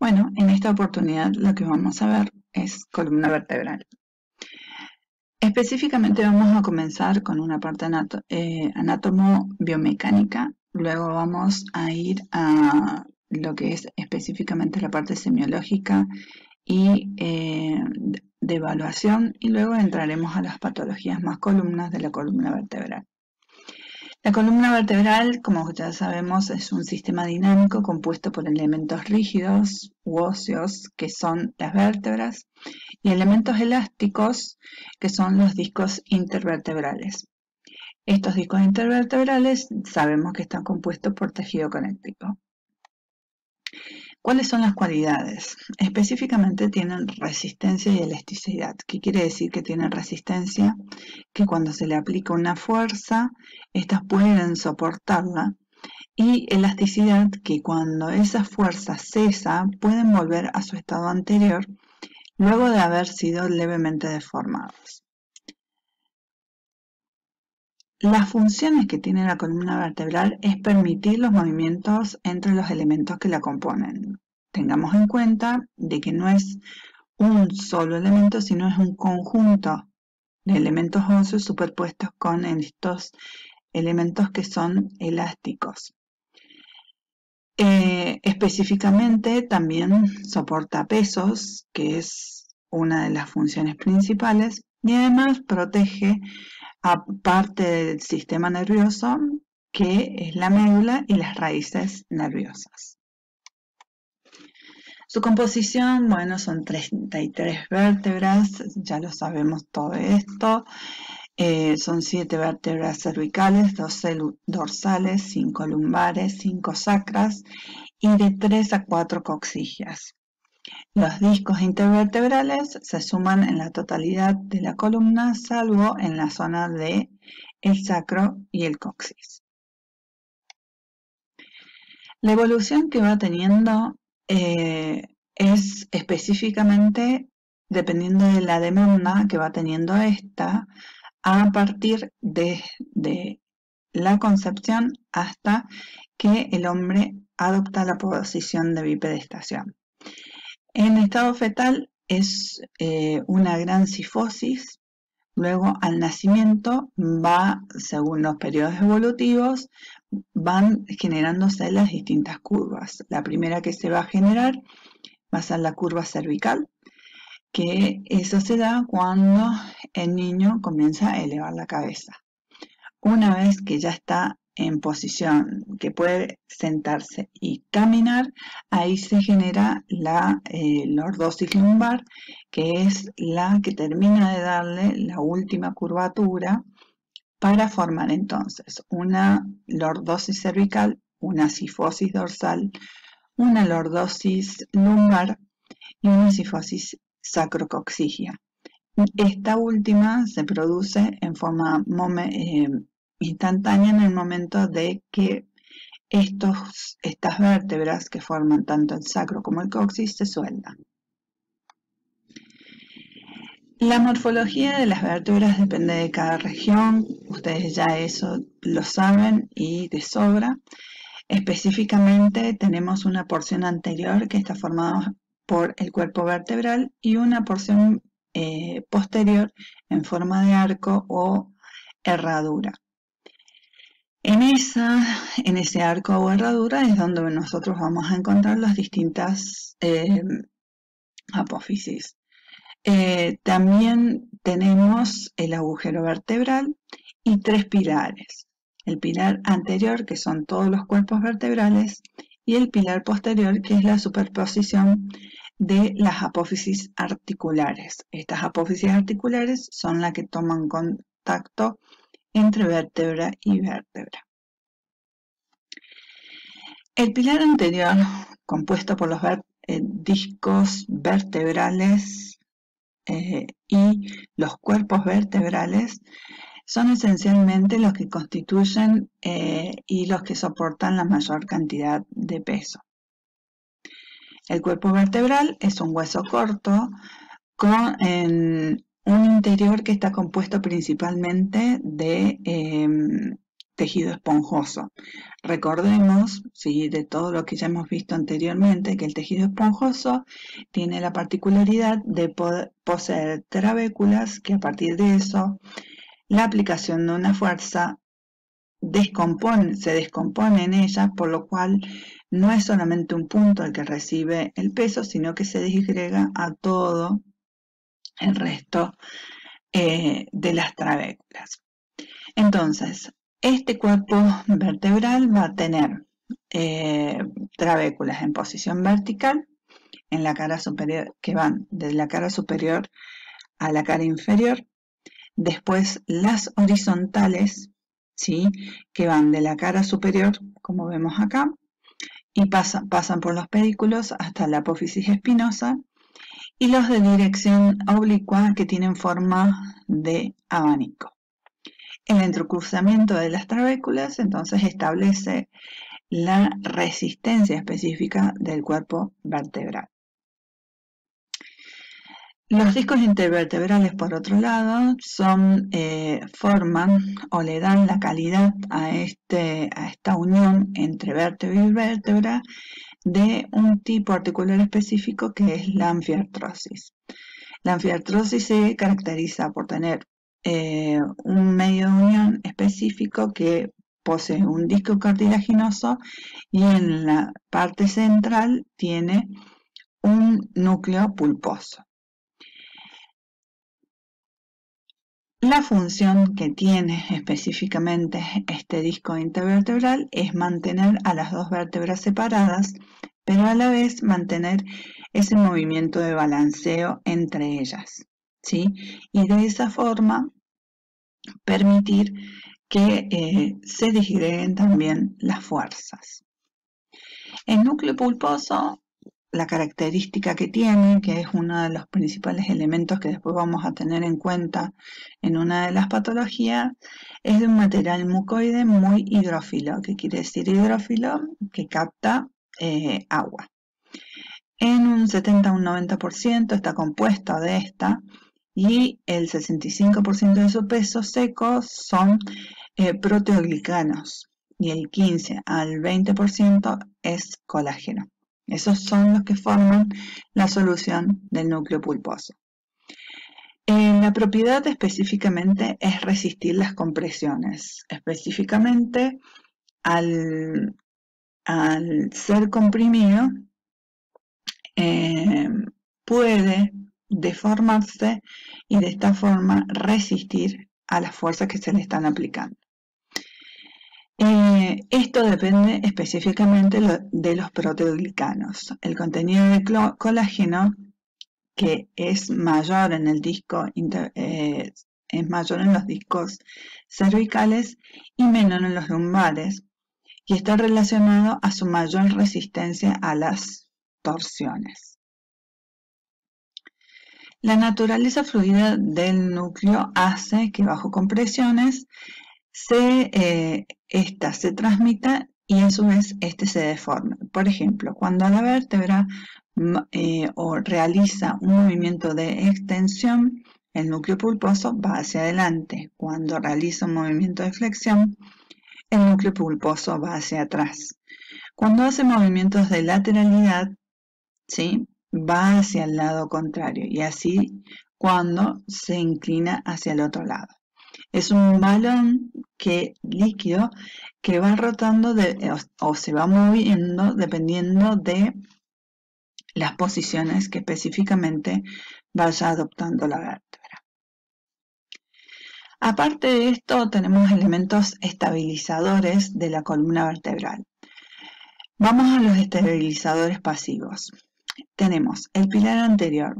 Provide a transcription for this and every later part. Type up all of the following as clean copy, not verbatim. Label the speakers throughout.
Speaker 1: Bueno, en esta oportunidad lo que vamos a ver es columna vertebral. Específicamente vamos a comenzar con una parte anátomo-biomecánica, luego vamos a ir a lo que es específicamente la parte semiológica y de evaluación, y luego entraremos a las patologías más columnas de la columna vertebral. La columna vertebral, como ya sabemos, es un sistema dinámico compuesto por elementos rígidos u óseos, que son las vértebras, y elementos elásticos, que son los discos intervertebrales. Estos discos intervertebrales sabemos que están compuestos por tejido conéctico. ¿Cuáles son las cualidades? Específicamente tienen resistencia y elasticidad. ¿Qué quiere decir que tienen resistencia? Que cuando se le aplica una fuerza, estas pueden soportarla. Y elasticidad, que cuando esa fuerza cesa, pueden volver a su estado anterior luego de haber sido levemente deformados. Las funciones que tiene la columna vertebral es permitir los movimientos entre los elementos que la componen. Tengamos en cuenta de que no es un solo elemento, sino es un conjunto de elementos óseos superpuestos con estos elementos que son elásticos. Específicamente también soporta pesos, que es una de las funciones principales, y además protege a parte del sistema nervioso, que es la médula y las raíces nerviosas. Su composición, bueno, son 33 vértebras, ya lo sabemos todo esto. Son 7 vértebras cervicales, 2 dorsales, 5 lumbares, 5 sacras y de 3 a 4 coxillas. Los discos intervertebrales se suman en la totalidad de la columna, salvo en la zona de el sacro y el coxis. La evolución que va teniendo es específicamente dependiendo de la demanda que va teniendo esta a partir de la concepción hasta que el hombre adopta la posición de bipedestación. En estado fetal es una gran cifosis, luego al nacimiento va, según los periodos evolutivos, van generándose las distintas curvas. La primera que se va a generar va a ser la curva cervical, que eso se da cuando el niño comienza a elevar la cabeza. Una vez que ya está en posición que puede sentarse y caminar, ahí se genera la lordosis lumbar, que es la que termina de darle la última curvatura para formar entonces una lordosis cervical, una cifosis dorsal, una lordosis lumbar y una cifosis sacrocoxigia. Esta última se produce en forma instantánea en el momento de que estas vértebras que forman tanto el sacro como el coxis se sueltan. La morfología de las vértebras depende de cada región, ustedes ya eso lo saben y de sobra. Específicamente tenemos una porción anterior que está formada por el cuerpo vertebral y una porción posterior en forma de arco o herradura. En ese arco o herradura es donde nosotros vamos a encontrar las distintas apófisis. También tenemos el agujero vertebral y 3 pilares. El pilar anterior, que son todos los cuerpos vertebrales, y el pilar posterior, que es la superposición de las apófisis articulares. Estas apófisis articulares son las que toman contacto entre vértebra y vértebra. El pilar anterior, compuesto por los discos vertebrales y los cuerpos vertebrales, son esencialmente los que constituyen y los que soportan la mayor cantidad de peso. El cuerpo vertebral es un hueso corto con un interior que está compuesto principalmente de tejido esponjoso. Recordemos, ¿sí?, de todo lo que ya hemos visto anteriormente, que el tejido esponjoso tiene la particularidad de poseer trabéculas que a partir de eso, la aplicación de una fuerza se descompone en ellas, por lo cual no es solamente un punto el que recibe el peso, sino que se disgrega a todo el resto de las trabéculas. Entonces, este cuerpo vertebral va a tener trabéculas en posición vertical en la cara superior, que van de la cara superior a la cara inferior. Después las horizontales, ¿sí?, que van de la cara superior, como vemos acá, y pasan por los pedículos hasta la apófisis espinosa, y los de dirección oblicua que tienen forma de abanico. El entrecruzamiento de las trabéculas entonces establece la resistencia específica del cuerpo vertebral. Los discos intervertebrales, por otro lado, forman o le dan la calidad a esta unión entre vértebra y vértebra de un tipo articular específico que es la anfiartrosis. La anfiartrosis se caracteriza por tener un medio de unión específico que posee un disco cartilaginoso y en la parte central tiene un núcleo pulposo. La función que tiene específicamente este disco intervertebral es mantener a las dos vértebras separadas, pero a la vez mantener ese movimiento de balanceo entre ellas, ¿sí? Y de esa forma permitir que se disgreguen también las fuerzas. El núcleo pulposo, la característica que tiene, que es uno de los principales elementos que después vamos a tener en cuenta en una de las patologías, es de un material mucoide muy hidrófilo. ¿Qué quiere decir hidrófilo? Que capta agua. En un 70 a un 90% está compuesto de esta, y el 65% de su peso seco son proteoglicanos, y el 15 al 20% es colágeno. Esos son los que forman la solución del núcleo pulposo. La propiedad específicamente es resistir las compresiones. Específicamente, al ser comprimido, puede deformarse y de esta forma resistir a las fuerzas que se le están aplicando. Esto depende específicamente de los proteoglicanos. El contenido de colágeno, que es mayor en el disco, es mayor en los discos cervicales y menor en los lumbares, y está relacionado a su mayor resistencia a las torsiones. La naturaleza fluida del núcleo hace que bajo compresiones esta se transmita y a su vez se deforme. Por ejemplo, cuando la vértebra realiza un movimiento de extensión, el núcleo pulposo va hacia adelante. Cuando realiza un movimiento de flexión, el núcleo pulposo va hacia atrás. Cuando hace movimientos de lateralidad, ¿sí?, va hacia el lado contrario, y así cuando se inclina hacia el otro lado. Es un balón líquido que va rotando o se va moviendo dependiendo de las posiciones que específicamente vaya adoptando la vértebra. Aparte de esto, tenemos elementos estabilizadores de la columna vertebral. Vamos a los estabilizadores pasivos. Tenemos el pilar anterior.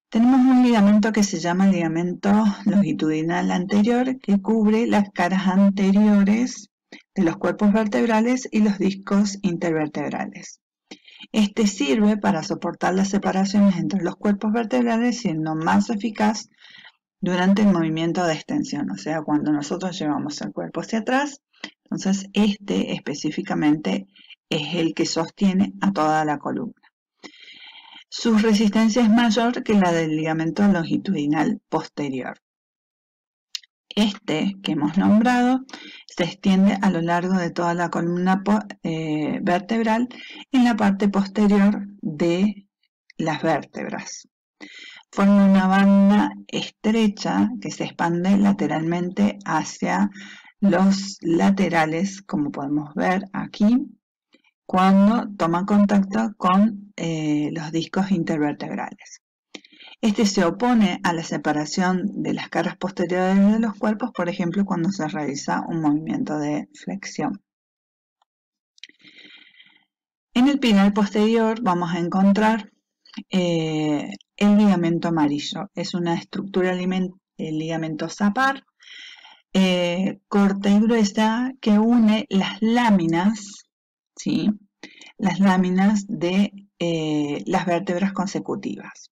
Speaker 1: Tenemos un ligamento que se llama ligamento longitudinal anterior, que cubre las caras anteriores de los cuerpos vertebrales y los discos intervertebrales. Este sirve para soportar las separaciones entre los cuerpos vertebrales, siendo más eficaz durante el movimiento de extensión, o sea, cuando nosotros llevamos el cuerpo hacia atrás. Entonces específicamente es el que sostiene a toda la columna. Su resistencia es mayor que la del ligamento longitudinal posterior. Este que hemos nombrado se extiende a lo largo de toda la columna vertebral en la parte posterior de las vértebras. Forma una banda estrecha que se expande lateralmente hacia los laterales, como podemos ver aquí, cuando toma contacto con los discos intervertebrales. Este se opone a la separación de las caras posteriores de los cuerpos, por ejemplo, cuando se realiza un movimiento de flexión. En el pinar posterior vamos a encontrar el ligamento amarillo. Es una estructura ligamento par, corta y gruesa, que une las láminas, ¿sí? Las láminas de las vértebras consecutivas.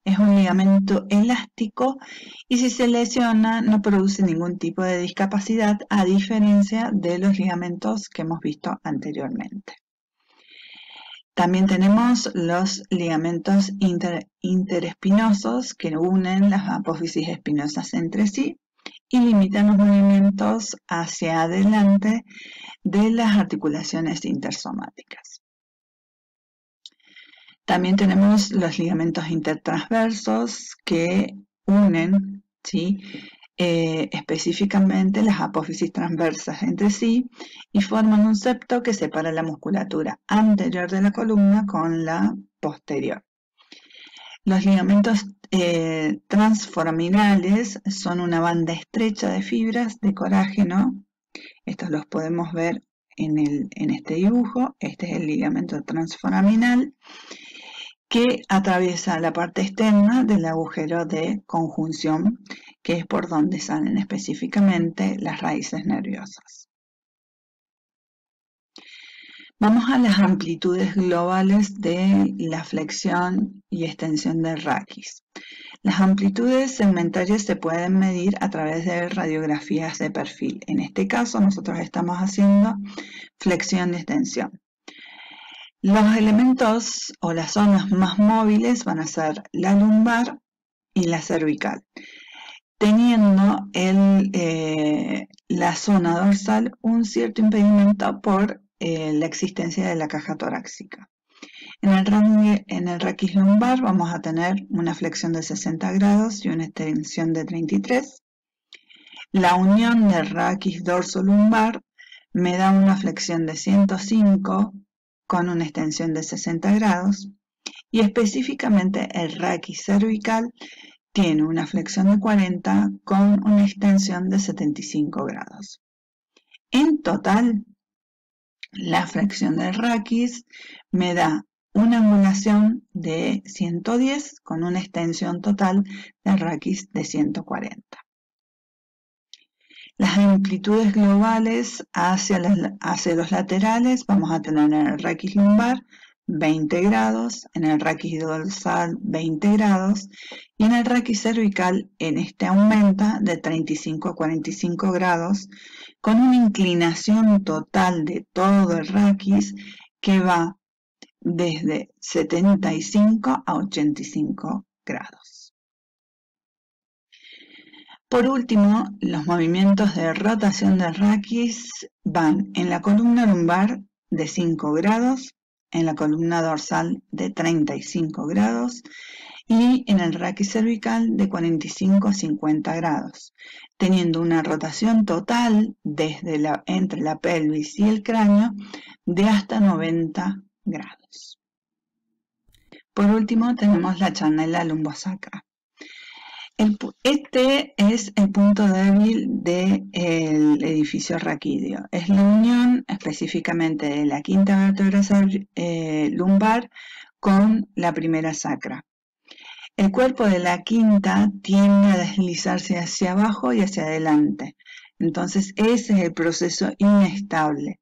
Speaker 1: Es un ligamento elástico y si se lesiona no produce ningún tipo de discapacidad, a diferencia de los ligamentos que hemos visto anteriormente. También tenemos los ligamentos interespinosos que unen las apófisis espinosas entre sí y limitan los movimientos hacia adelante de las articulaciones intersomáticas. También tenemos los ligamentos intertransversos que unen, ¿sí? Específicamente las apófisis transversas entre sí y forman un septo que separa la musculatura anterior de la columna con la posterior. Los ligamentos transforaminales son una banda estrecha de fibras de colágeno. Estos los podemos ver en este dibujo. Este es el ligamento transforaminal, que atraviesa la parte externa del agujero de conjunción, que es por donde salen específicamente las raíces nerviosas. Vamos a las amplitudes globales de la flexión y extensión del raquis. Las amplitudes segmentarias se pueden medir a través de radiografías de perfil. En este caso nosotros estamos haciendo flexión y extensión. Los elementos o las zonas más móviles van a ser la lumbar y la cervical, teniendo la zona dorsal un cierto impedimento por la existencia de la caja torácica. En el raquis lumbar vamos a tener una flexión de 60 grados y una extensión de 33. La unión del raquis dorso-lumbar me da una flexión de 105 con una extensión de 60 grados y específicamente el raquis cervical tiene una flexión de 40 con una extensión de 75 grados. En total, la flexión del raquis me da una angulación de 110 con una extensión total del raquis de 140. Las amplitudes globales hacia los laterales vamos a tener en el raquis lumbar 20 grados, en el raquis dorsal 20 grados y en el raquis cervical este aumenta de 35 a 45 grados con una inclinación total de todo el raquis que va desde 75 a 85 grados. Por último, los movimientos de rotación del raquis van en la columna lumbar de 5 grados, en la columna dorsal de 35 grados y en el raquis cervical de 45 a 50 grados, teniendo una rotación total entre la pelvis y el cráneo de hasta 90 grados. Por último, tenemos la chanela lumbosacra. Este es el punto débil del edificio raquídeo. Es la unión específicamente de la quinta vértebra lumbar con la primera sacra. El cuerpo de la quinta tiende a deslizarse hacia abajo y hacia adelante. Entonces ese es el proceso inestable.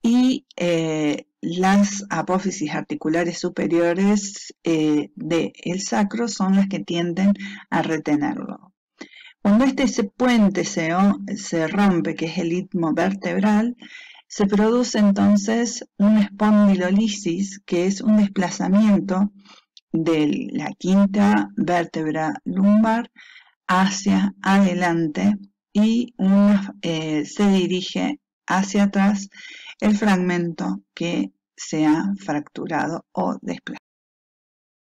Speaker 1: Y las apófisis articulares superiores del sacro son las que tienden a retenerlo. Cuando ese puente se rompe, que es el istmo vertebral, se produce entonces una espondilolisis, que es un desplazamiento de la quinta vértebra lumbar hacia adelante y se dirige hacia atrás el fragmento que se ha fracturado o desplazado.